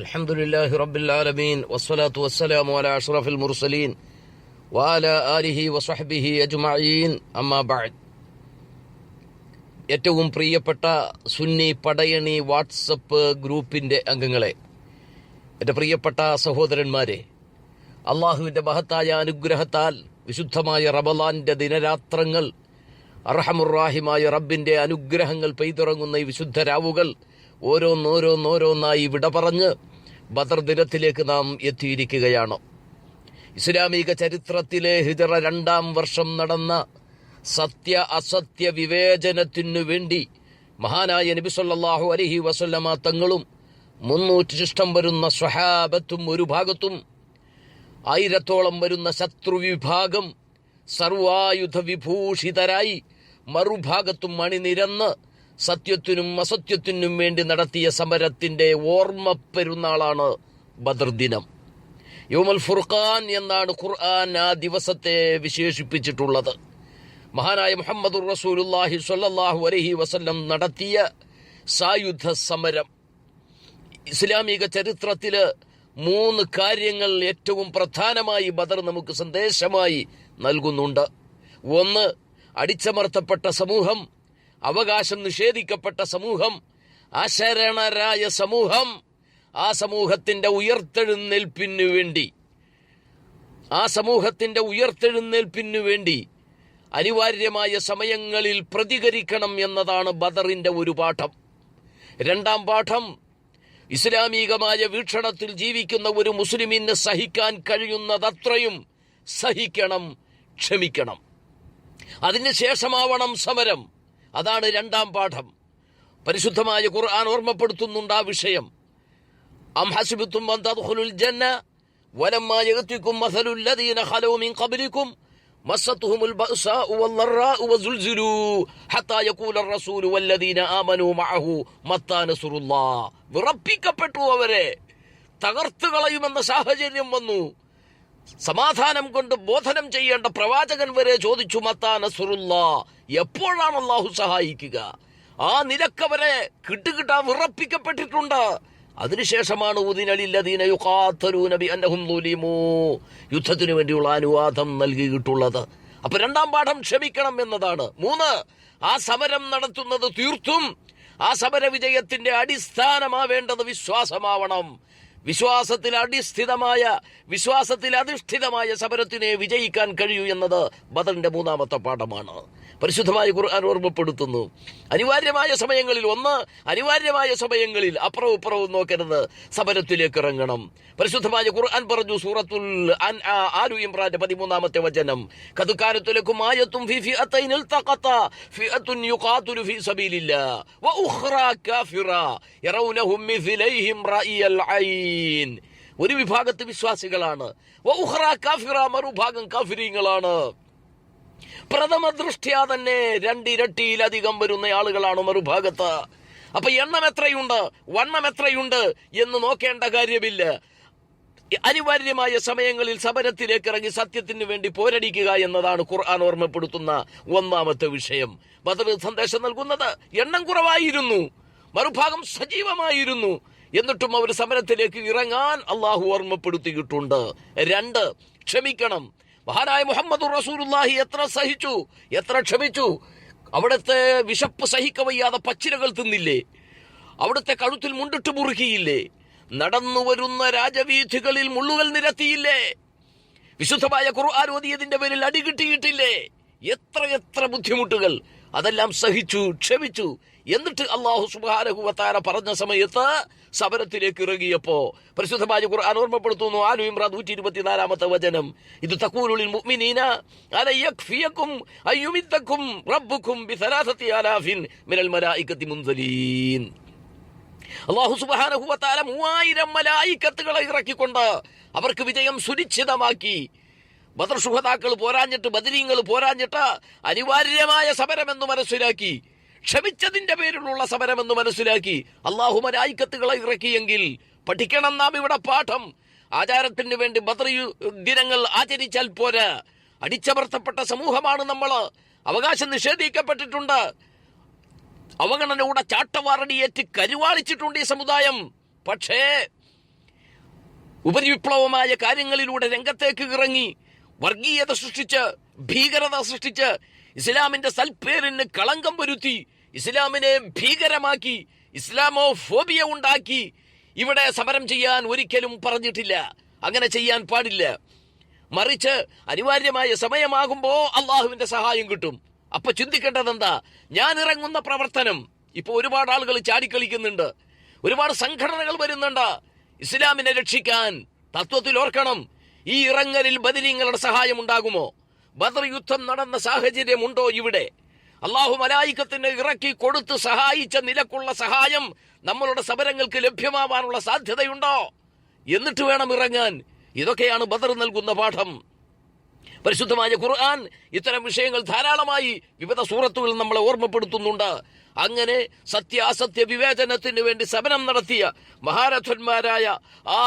അൽഹംദുലില്ലാഹി റബ്ബിൽ ആലമീൻ വസ്സലാത്തു വസ്സലാമു അലാ അഷ്റഫിൽ മുർസലീൻ വഅലാ ആലിഹി വസ്വഹ്ബിഹി അജ്മഈൻ അമ്മാ ബഅദ്. ഏറ്റവും പ്രിയപ്പെട്ട സുന്നി പടയണി വാട്സപ്പ് ഗ്രൂപ്പിൻ്റെ അംഗങ്ങളെ, എൻ്റെ പ്രിയപ്പെട്ട സഹോദരന്മാരെ, അള്ളാഹുവിൻ്റെ മഹത്തായ അനുഗ്രഹത്താൽ വിശുദ്ധമായ റമളാന്റെ ദിനരാത്രങ്ങൾ, അർഹമുർറാഹിമായ റബ്ബിൻ്റെ അനുഗ്രഹങ്ങൾ പെയ്തിറങ്ങുന്ന ഈ വിശുദ്ധ രാവുകൾ ഓരോന്നോരോന്നോരോന്നായി വിട പറഞ്ഞ് ബദർ ദിനത്തിലേക്ക് നാം എത്തിയിരിക്കുകയാണ്. ഇസ്ലാമിക ചരിത്രത്തിലെ ഹിജറ 2-ാം വർഷം നടന്ന സത്യ അസത്യ വിവേചനത്തിനു വേണ്ടി മഹാനായ നബി സല്ലല്ലാഹു അലൈഹി വസല്ലമ തങ്ങളും 300 ശിഷ്ടം വരുന്ന സ്വഹാബത്തും ഒരു ഭാഗത്തും 1000-ഓളം വരുന്ന ശത്രുവിഭാഗം സർവായുധ വിഭൂഷിതരായി മറുഭാഗത്തും അണിനിരന്ന് സത്യത്തിനും അസത്യത്തിനും വേണ്ടി നടത്തിയ സമരത്തിന്റെ ഓർമ്മ പെരുന്നാളാണ് ബദർ ദിനം. യൗമുൽ ഫുർഖാൻ എന്നാണ് ഖുർആൻ ആ ദിവസത്തെ വിശേഷിപ്പിച്ചിട്ടുള്ളത്. മഹാനായ മുഹമ്മദുർ റസൂലുള്ളാഹി സ്വല്ലല്ലാഹു അലൈഹി വസല്ലം നടത്തിയ സായുധ സമരം ഇസ്ലാമിക ചരിത്രത്തില് 3 കാര്യങ്ങൾ ഏറ്റവും പ്രധാനമായി ബദർ നമുക്ക് സന്ദേശമായി നൽകുന്നുണ്ട്. 1, അടിച്ചമർത്തപ്പെട്ട സമൂഹം, അവകാശം നിഷേധിക്കപ്പെട്ട സമൂഹം, അശരണരായ സമൂഹം, ആ സമൂഹത്തിന്റെ ഉയർത്തെഴുന്നേൽപ്പിനു വേണ്ടി അനിവാര്യമായ സമയങ്ങളിൽ പ്രതികരിക്കണം എന്നതാണ് ബദറിന്റെ ഒരു പാഠം. 2-ാം പാഠം, ഇസ്ലാമികമായ വീക്ഷണത്തിൽ ജീവിക്കുന്ന ഒരു മുസ്ലിമിന് സഹിക്കാൻ കഴിയുന്നതത്രയും സഹിക്കണം, ക്ഷമിക്കണം. അതിനുശേഷമാവണം സമരം. അതാണ് 2-ാം പാഠം. പരിശുദ്ധമായ ഖുർആൻ ഓർമ്മപ്പെടുത്തുന്നുണ്ട് ആ വിഷയം. അം ഹസിബതും അൻ തദ്ഖുലുൽ ജന്ന വലമ്മാ യഅതികും മസലുൽ ലദീന ഖലൂ മിൻ ഖബ്ലികും മസ്സതുഹുമുൽ ബഅസാഉ വദ്ദറാഉ വസുൽസിലൂ ഹത്താ യഖൂലർ റസൂലു വല്ലദീന ആമനൂ മഅഹു മത്താ നസ്റുല്ലാഹ്. വിറപ്പിക്കപ്പെട്ടു, അവരെ തകർത്തു കളയുമെന്ന സാഹചര്യം വന്നു. സമാധാനം കൊണ്ട് ബോധനം ചെയ്യേണ്ട പ്രവാചകൻ വരെ ചോദിച്ചു, മത്താ നസ്റുല്ലാഹ്, എപ്പോഴാണ് അല്ലാഹു സഹായിക്കുക? ആ നിലക്കവരെ കിട്ടുകിട്ടാ വിറപ്പിക്കപ്പെട്ടിട്ടുണ്ട്. അതിനുശേഷമാണ് ഉദിനലില്ലദീന യുഖാതലൂന ബിഅന്നഹും ളുലിമൂ, യുദ്ധത്തിനു വേണ്ടിയുള്ള അനുവാദം നൽകിയിട്ടുള്ളത്. അപ്പൊ 2-ാം പാഠം ക്ഷമിക്കണം എന്നതാണ്. 3, ആ സമരം നടത്തുന്നത് തീർത്തും ആ സമര വിജയത്തിന്റെ അടിസ്ഥാനമാവേണ്ടത് വിശ്വാസമാവണം. വിശ്വാസത്തിൽ അധിഷ്ഠിതമായ സമരത്തിനെ വിജയിക്കാൻ കഴിയൂ എന്നത് ബദറിന്റെ 3-ാമത്തെ പാഠമാണ്. പരിശുദ്ധമായ ഖുർആൻ ഓർമ്മപ്പെടുത്തുന്നു, അനിവാര്യമായ സമയങ്ങളിൽ അനിവാര്യമായ സമയങ്ങളിൽ അപ്പുറവും ഇപ്പുറവും നോക്കരുത്, സമരത്തിലേക്ക് ഇറങ്ങണം. പരിശുദ്ധമായ ഖുർആൻ പറഞ്ഞു, സൂറത്തുൽ ആലു ഇംറാന്റെ 13-ാമത്തെ വചനം, ഖദ് കാനത് ലക്കും ആയത്തുൻ ഫീ ഫിഅതൈൻ ഇൽതഖതാ ഫിഅതുൻ യുഖാതിലു ഫീ സബീലില്ലാഹ് വഉഖ്റാ കാഫിറ യറൗനഹും മിസ്ലൈഹിം റഅയൽ ഐൻ. ഒരു വിഭാഗത്ത് വിശ്വാസികളാണ്, വഉഖ്റാ കാഫിറ, മറുഭാഗം കാഫിരീങ്ങളാണ്. പ്രഥമ ദൃഷ്ട്യാ തന്നെ 2 ഇരട്ടിയിലധികം വരുന്ന ആളുകളാണ് മറുഭാഗത്ത്. അപ്പൊ എണ്ണം എത്രയുണ്ട്, വണ്ണം എത്രയുണ്ട് എന്ന് നോക്കേണ്ട കാര്യമില്ല. അനിവാര്യമായ സമയങ്ങളിൽ സമരത്തിലേക്ക് ഇറങ്ങി സത്യത്തിന് വേണ്ടി പോരടിക്കുക എന്നതാണ് ഖുർആൻ ഓർമ്മപ്പെടുത്തുന്ന 1-ാമത്തെ വിഷയം. ബദർ സന്ദേശം നൽകുന്നത് എണ്ണം കുറവായിരുന്നു, മറുഭാഗം സജീവമായിരുന്നു, എന്നിട്ടും അവർ സമരത്തിലേക്ക് ഇറങ്ങാൻ അള്ളാഹു ഓർമ്മപ്പെടുത്തിയിട്ടുണ്ട്. 2, ക്ഷമിക്കണം. മഹാനായ മുഹമ്മദുർ റസൂലുള്ളാഹി എത്ര സഹിച്ചു, എത്ര ക്ഷമിച്ചു. അവിടുത്തെ വിശപ്പ് സഹിക്കവയ്യാതെ പച്ചിലകൾ തിന്നില്ലേ? അവിടുത്തെ കഴുത്തിൽ മുണ്ടിട്ട് മുറുക്കിയില്ലേ? നടന്നു വരുന്ന രാജവീഥികളിൽ മുള്ളുകൾ നിരത്തിയില്ലേ? വിശുദ്ധമായ ഖുർആൻ ഓതിയതിന്റെ പേരിൽ അടി കിട്ടിയിട്ടില്ലേ? എത്ര ബുദ്ധിമുട്ടുകൾ. അതെല്ലാം സഹിച്ചു, ക്ഷമിച്ചു. എന്നിട്ട് അല്ലാഹു സുബ്ഹാനഹു വ തആല പറഞ്ഞ സമയത്ത് സമരത്തിലേക്ക് ഇറങ്ങിയപ്പോ പരിശുദ്ധമായ ഖുർആൻ ഓർമ്മപ്പെടുത്തുന്നു, ആലു ഇംറാൻ 124-ാമത്തെ വചനം, ഇത് തഖൂലു ലിൽ മുഅ്മിനീന അല യക്ഫിയകും അയ്യുമിദ്ദകും റബ്ബുകും ബിസലാസതി ആലാഫിൻ മിനൽ മലായികതി മുൻസലീൻ. അല്ലാഹു സുബ്ഹാനഹു വ തആല 3000 മലായികത്തുകളെ ഇറക്കിക്കൊണ്ട് അവർക്ക് വിജയം സുനിശ്ചിതമാക്കി. ബദർ ശുഹദാക്കൾ പോരാഞ്ഞിട്ട്, ബദരീങ്ങൾ പോരാഞ്ഞിട്ട് അനിവാര്യമായ സമരമെന്ന് മനസ്സിലാക്കി, ക്ഷമിച്ചതിന്റെ പേരിലുള്ള സമരമെന്ന് മനസ്സിലാക്കി അള്ളാഹു മലായികത്തുകളെ ഇറക്കിയെങ്കിൽ പഠിക്കണം നാം ഇവിടെ പാഠം. ആചാരത്തിന് വേണ്ടി ബദർ ദിനങ്ങൾ ആചരിച്ചാൽ പോരാ. അടിച്ചമർത്തപ്പെട്ട സമൂഹമാണ് നമ്മൾ, അവകാശം നിഷേധിക്കപ്പെട്ടിട്ടുണ്ട്, അവഗണനയുടെ ചാട്ടവാറടിയേറ്റ് കരുവാളിച്ചിട്ടുണ്ട് ഈ സമുദായം. പക്ഷേ ഉപരിവിപ്ലവമായ കാര്യങ്ങളിലൂടെ രംഗത്തേക്ക് ഇറങ്ങി വർഗീയത സൃഷ്ടിച്ച്, ഭീകരത സൃഷ്ടിച്ച്, ഇസ്ലാമിന്റെ സൽപ്പേരിന് കളങ്കം വരുത്തി, ഇസ്ലാമിനെ ഭീകരമാക്കി, ഇസ്ലാമോ ഫോബിയ ഉണ്ടാക്കി ഇവിടെ സമരം ചെയ്യാൻ ഒരിക്കലും പറഞ്ഞിട്ടില്ല. അങ്ങനെ ചെയ്യാൻ പാടില്ല. മറിച്ച് അനിവാര്യമായ സമയമാകുമ്പോ അള്ളാഹുവിന്റെ സഹായം കിട്ടും. അപ്പൊ ചിന്തിക്കേണ്ടത് എന്താ? ഞാൻ ഇറങ്ങുന്ന പ്രവർത്തനം ഇപ്പൊ ഒരുപാട് ആളുകൾ ചാടിക്കളിക്കുന്നുണ്ട്, ഒരുപാട് സംഘടനകൾ വരുന്നുണ്ട് ഇസ്ലാമിനെ രക്ഷിക്കാൻ. തത്വത്തിൽ ഓർക്കണം, ഈ ഇറങ്ങലിൽ ബദരീങ്ങളുടെ സഹായം ഉണ്ടാകുമോ? ബദർ യുദ്ധം നടന്ന സാഹചര്യമുണ്ടോ ഇവിടെ? അള്ളാഹു മലായികത്തിനെ ഇറക്കി കൊടുത്ത് സഹായിച്ച നിലക്കുള്ള സഹായം നമ്മളുടെ സമരങ്ങൾക്ക് ലഭ്യമാവാനുള്ള സാധ്യതയുണ്ടോ? എന്നിട്ട് വേണം ഇറങ്ങാൻ. ഇതൊക്കെയാണ് ബദർ നൽകുന്ന പാഠം. പരിശുദ്ധമായ ഖുർആൻ ഇത്തരം വിഷയങ്ങൾ ധാരാളമായി വിവിധ സൂറത്തുകളിൽ നമ്മളെ ഓർമ്മപ്പെടുത്തുന്നുണ്ട്. അങ്ങനെ സത്യാസത്യ വിവേചനത്തിന് വേണ്ടി സമരം നടത്തിയ മഹാരഥന്മാരായ ആ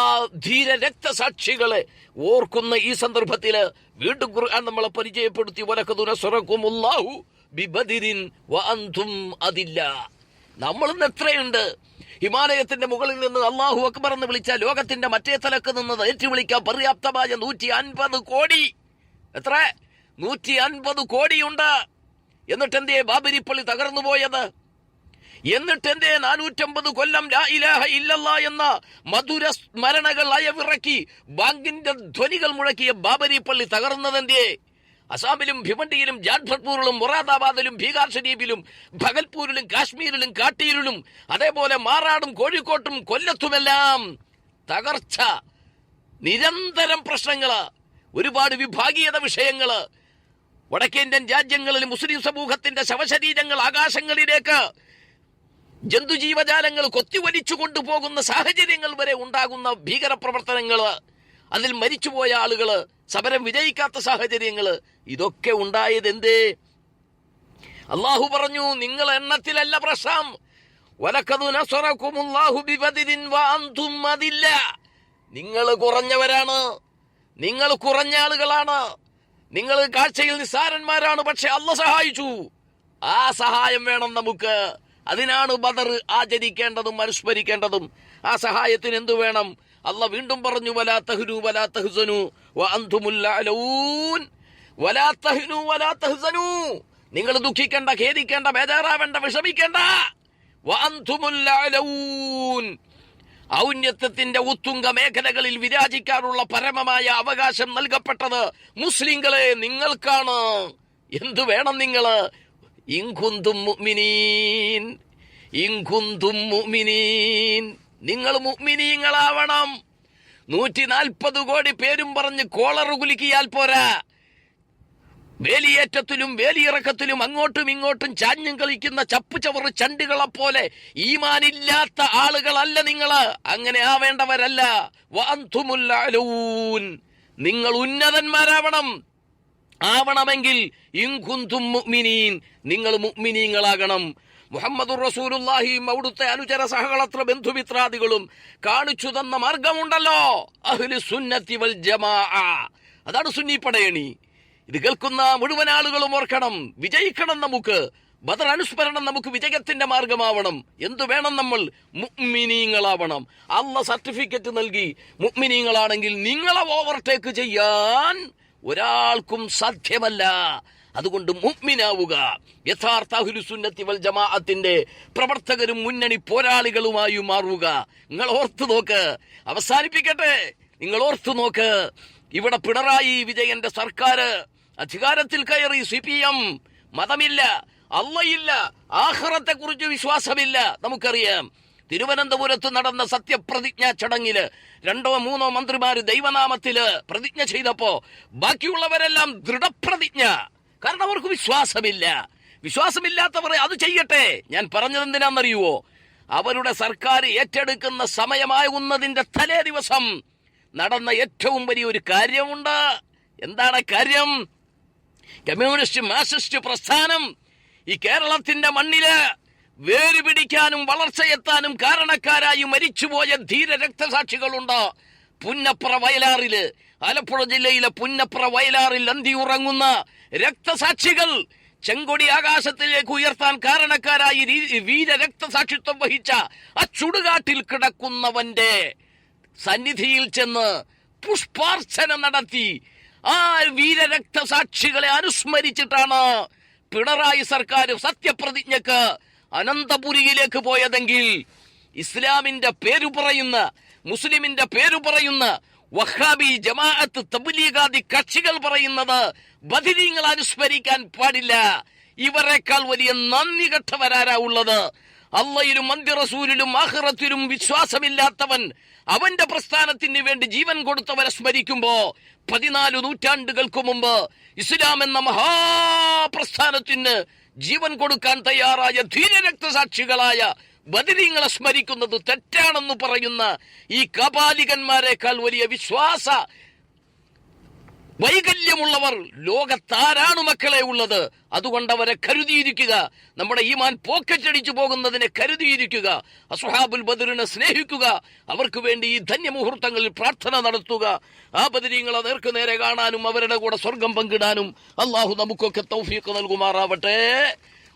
ധീര രക്തസാക്ഷികളെ ഓർക്കുന്ന ഈ സന്ദർഭത്തിൽ വീണ്ടും ഖുർആൻ നമ്മളെ പരിചയപ്പെടുത്തി, വലഖദ് നസറകുമുല്ലാഹു ബിബദിരിൻ വഅൻതും അദില്ല. നമ്മളിന്ന് എത്രയുണ്ട്? ഹിമാലയത്തിന്റെ മുകളിൽ നിന്ന് അല്ലാഹു അക്ബർ എന്ന് വിളിച്ച ലോകത്തിന്റെ മറ്റേ തലക്ക് നിന്ന് ഏറ്റുവിളിക്കാൻ പര്യാപ്തമായ 150 കോടി. എത്ര? 150 കോടിയുണ്ട്. എന്നിട്ടെന്തേ ബാബരി പള്ളി തകർന്നു പോയത്? എന്നിട്ടെന്തേ 450 കൊല്ലം ലാ ഇലാഹ ഇല്ലല്ലാ എന്ന മധുര സ്മരണകൾ അയവിറക്കി ബാങ്കിന്റെ ധ്വനികൾ മുഴക്കിയ ബാബരി പള്ളി തകർന്നതെന്തേ? അസാമിലും ഭിവണ്ടിയിലും ജാൻപൂരിലും മൊറാദാബാദിലും ബീഹാർ ഷരീഫിലും ഭഗൽപൂരിലും കാശ്മീരിലും കാട്ടിയിലും അതേപോലെ മാറാടും കോഴിക്കോട്ടും കൊല്ലത്തുമെല്ലാം തകർച്ച, നിരന്തരം പ്രശ്നങ്ങള്, ഒരുപാട് വിഭാഗീയത വിഷയങ്ങള്. വടക്കേന്ത്യൻ രാജ്യങ്ങളിൽ മുസ്ലിം സമൂഹത്തിന്റെ ശവശരീരങ്ങൾ ആകാശങ്ങളിലേക്ക് ജന്തുജീവജാലങ്ങൾ കൊത്തിവലിച്ചു കൊണ്ടുപോകുന്ന സാഹചര്യങ്ങൾ വരെ ഉണ്ടാകുന്ന ഭീകര പ്രവർത്തനങ്ങള്, അതിൽ മരിച്ചുപോയ ആളുകള്, സമരം വിജയിക്കാത്ത സാഹചര്യങ്ങള്, ഇതൊക്കെ ഉണ്ടായത് എന്തേ? അള്ളാഹു പറഞ്ഞു, നിങ്ങൾ എണ്ണത്തിലല്ല പ്രശ്നം. വലഖദ് നസറകുമുല്ലാഹു ബിബദിരിൻ വഅൻതും അദില്ല. നിങ്ങൾ കുറഞ്ഞവരാണ്, നിങ്ങൾ കുറഞ്ഞ ആളുകളാണ്, നിങ്ങൾ കാഴ്ചയിൽ നിസ്സാരന്മാരാണ്. പക്ഷെ അള്ളാഹു സഹായിച്ചു. ആ സഹായം വേണം നമുക്ക്. അതിനാണ് ബദർ ആചരിക്കേണ്ടതും അനുസ്മരിക്കേണ്ടതും. ആ സഹായത്തിന് എന്തു വേണം? അള്ളാഹ് വീണ്ടും പറഞ്ഞു, വലാ തഹ്നു വലാ തഹ്സനു വഅൻതുമുൽ അലൂൻ. വലാ തഹ്നു വലാ തഹ്സനു. നിങ്ങൾ ദുഃഖിക്കേണ്ട, ഖേദിക്കേണ്ട, ബേജാറാവേണ്ട, വിഷമിക്കേണ്ട. വഅൻതുമുൽ അലൂൻ. ഔന്നത്യത്തിന്റെ ഉത്തുംഗ മേഖലകളിൽ വിരാജിക്കാനുള്ള പരമമായ അവകാശം നൽകപ്പെട്ടത് മുസ്ലിങ്ങളെ നിങ്ങൾക്കാണ്. എന്തു വേണം നിങ്ങള്? ഇൻകുന്തും മുഅ്മിനീൻ, ഇൻകുന്തും മുഅ്മിനീൻ. നിങ്ങൾ മുഅ്മിനീങ്ങളാവണം. 140 കോടി പേരും പറഞ്ഞ് കോളറ് കുലുക്കിയാൽ പോരാ. വേലിയേറ്റത്തിലും വേലിയിറക്കത്തിലും അങ്ങോട്ടും ഇങ്ങോട്ടും ചാഞ്ഞും കളിക്കുന്ന ചപ്പുചവറ് ചണ്ടുകളെ പോലെ ഈമാനില്ലാത്ത ആളുകളല്ല നിങ്ങള്. അങ്ങനെ ആവേണ്ടവരല്ല. വഅൻതുമുൽ അലൂൻ. നിങ്ങൾ ഉന്നതന്മാരാവണം. ആവണമെങ്കിൽ ഇൻകുന്തും മുഅ്മിനീൻ, നിങ്ങൾ മുഅ്മിനീങ്ങളാകണം. മുഹമ്മദുർ റസൂലുള്ളാഹിയും അവിടുത്തെ അനുചര സഹകളത്ര ബന്ധുമിത്രാദികളും കാണിച്ചു തന്ന മാർഗമുണ്ടല്ലോ, അഹ്ലു സുന്നത്തി വൽ ജമാഅ. അതാണ് സുന്നി പടയണി. ഇത് കേൾക്കുന്ന മുഴുവൻ ആളുകളും ഓർക്കണം, വിജയിക്കണം. നമുക്ക് ബദർ അനുസ്മരണം നമുക്ക് വിജയത്തിന്റെ മാർഗമാവണം. എന്തു വേണം? നമ്മൾ മുഅ്മിനീങ്ങളാവണം. അല്ലാഹ് സർട്ടിഫിക്കറ്റ് നൽകി. മുഅ്മിനീങ്ങളാണെങ്കിൽ നിങ്ങളെ ഓവർടേക്ക് ചെയ്യാൻ ഒരാൾക്കും സാധ്യമല്ല. അതുകൊണ്ട് മുഅ്മിനാവുക. യഥാർത്ഥ അഹ്ലു സുന്നത്തി വൽ ജമാഅത്തിന്റെ പ്രവർത്തകരും മുന്നണി പോരാളികളുമായി മാറുക. നിങ്ങൾ ഓർത്തു നോക്ക്. അവസാനിപ്പിക്കട്ടെ. നിങ്ങൾ ഓർത്തു നോക്ക്. ഇവിടെ പിണറായി വിജയന്റെ സർക്കാർ അധികാരത്തിൽ കയറി. CPM മതമില്ല, അള്ളയില്ല, ആഖിറത്തെ കുറിച്ച് വിശ്വാസമില്ല. നമുക്കറിയാം, തിരുവനന്തപുരത്ത് നടന്ന സത്യപ്രതിജ്ഞാ ചടങ്ങില് 2-3 മന്ത്രിമാര് ദൈവനാമത്തില് പ്രതിജ്ഞ ചെയ്തപ്പോ ബാക്കിയുള്ളവരെല്ലാം ദൃഢപ്രതിജ്ഞ. കാരണം അവർക്ക് വിശ്വാസമില്ല. വിശ്വാസമില്ലാത്തവർ അത് ചെയ്യട്ടെ. ഞാൻ പറഞ്ഞത് എന്തിനാണെന്നറിയുവോ? അവരുടെ സർക്കാർ ഏറ്റെടുക്കുന്ന സമയമാകുന്നതിന്റെ തലേ ദിവസം നടന്ന ഏറ്റവും വലിയൊരു കാര്യമുണ്ട്. എന്താണ് കാര്യം? കമ്മ്യൂണിസ്റ്റ് മാർക്സിസ്റ്റ് പ്രസ്ഥാനം ഈ കേരളത്തിന്റെ മണ്ണില് വേര് പിടിക്കാനും വളർച്ചയെത്താനും കാരണക്കാരായി മരിച്ചുപോയ ധീര രക്തസാക്ഷികളുണ്ട്. പുന്നപ്ര വയലാറില്, ആലപ്പുഴ ജില്ലയിലെ പുന്നപ്ര വയലാറിൽ അന്തിയുറങ്ങുന്ന രക്തസാക്ഷികൾ, ചെങ്കൊടി ആകാശത്തിലേക്ക് ഉയർത്താൻ കാരണക്കാരായി വീര രക്തസാക്ഷിത്വം വഹിച്ച ആ ചുടുകാട്ടിൽ കിടക്കുന്നവന്റെ സന്നിധിയിൽ ചെന്ന് പുഷ്പാർച്ചന നടത്തി ആ വീരരക്തസാക്ഷികളെ അനുസ്മരിച്ചിട്ടാണ് പിണറായി സർക്കാർ സത്യപ്രതിജ്ഞക്ക് അനന്തപുരിയിലേക്ക് പോയതെങ്കിൽ ഇസ്ലാമിന്റെ പേരു പറയുന്ന, മുസ്ലിമിന്റെ പേരു പറയുന്ന വഹാബി, ജമാഅത്ത്, തബ്ലീഗാദി കക്ഷികൾ പറയുന്നത് ബദരീങ്ങൾ അനുസ്മരിക്കാൻ പാടില്ല. ഇവരെക്കാൾ വലിയ നന്ദി കെട്ടവരാരാ ഉള്ളത്? അള്ളയിലും അന്ത്യറസൂലിലും ആഖിറത്തിലും വിശ്വാസമില്ലാത്തവൻ അവന്റെ പ്രസ്ഥാനത്തിന് വേണ്ടി ജീവൻ കൊടുത്തവരെ സ്മരിക്കുമ്പോ 14 നൂറ്റാണ്ടുകൾക്ക് മുമ്പ് ഇസ്ലാം എന്ന മഹാപ്രസ്ഥാനത്തിന് ജീവൻ കൊടുക്കാൻ തയ്യാറായ ധീരരക്തസാക്ഷികളായ ബദരീങ്ങളെ സ്മരിക്കുന്നത് തെറ്റാണെന്ന് പറയുന്ന ഈ കപാലികന്മാരെക്കാൾ വലിയ വിശ്വാസ വൈകല്യമുള്ളവർ ലോകത്താരാണ് മക്കളെ ഉള്ളത്? അതുകൊണ്ട് അവരെ കരുതിയിരിക്കുക. നമ്മുടെ ഈമാൻ പോക്കറ്റടിച്ചു പോകുന്നതിനെ കരുതിയിരിക്കുക. അസ്ഹാബുൽ ബദറിനെ സ്നേഹിക്കുക. അവർക്ക് വേണ്ടി ഈ ധന്യമുഹൂർത്തങ്ങളിൽ പ്രാർത്ഥന നടത്തുക. ആ ബദരീങ്ങളെ നേർക്ക് നേരെ കാണാനും അവരുടെ കൂടെ സ്വർഗം പങ്കിടാനും അള്ളാഹു നമുക്കൊക്കെ തൗഫീഖ് നൽകുമാറാവട്ടെ.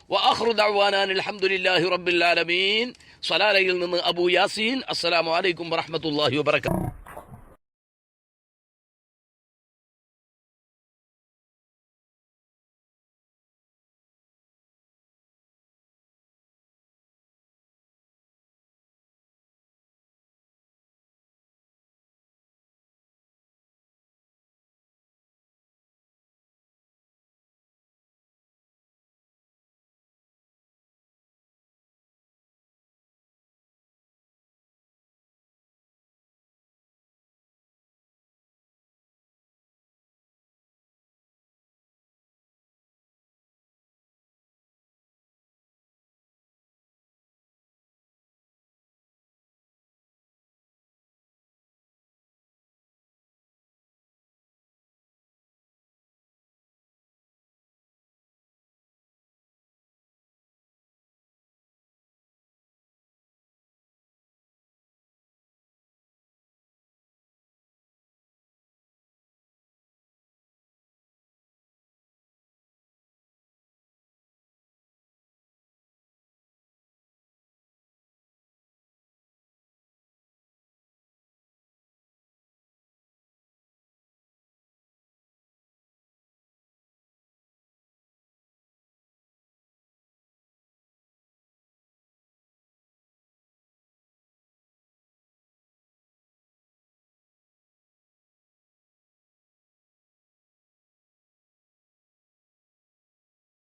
വആഖിറു ദഅ്വാനാ അൽഹംദുലില്ലാഹി റബ്ബിൽ ആലമീൻ. സ്വലാലയിൽ നിന്ന് അബൂ യാസീൻ. അസ്സലാമു അലൈക്കും വറഹ്മത്തുള്ളാഹി വബറകാതുഹു.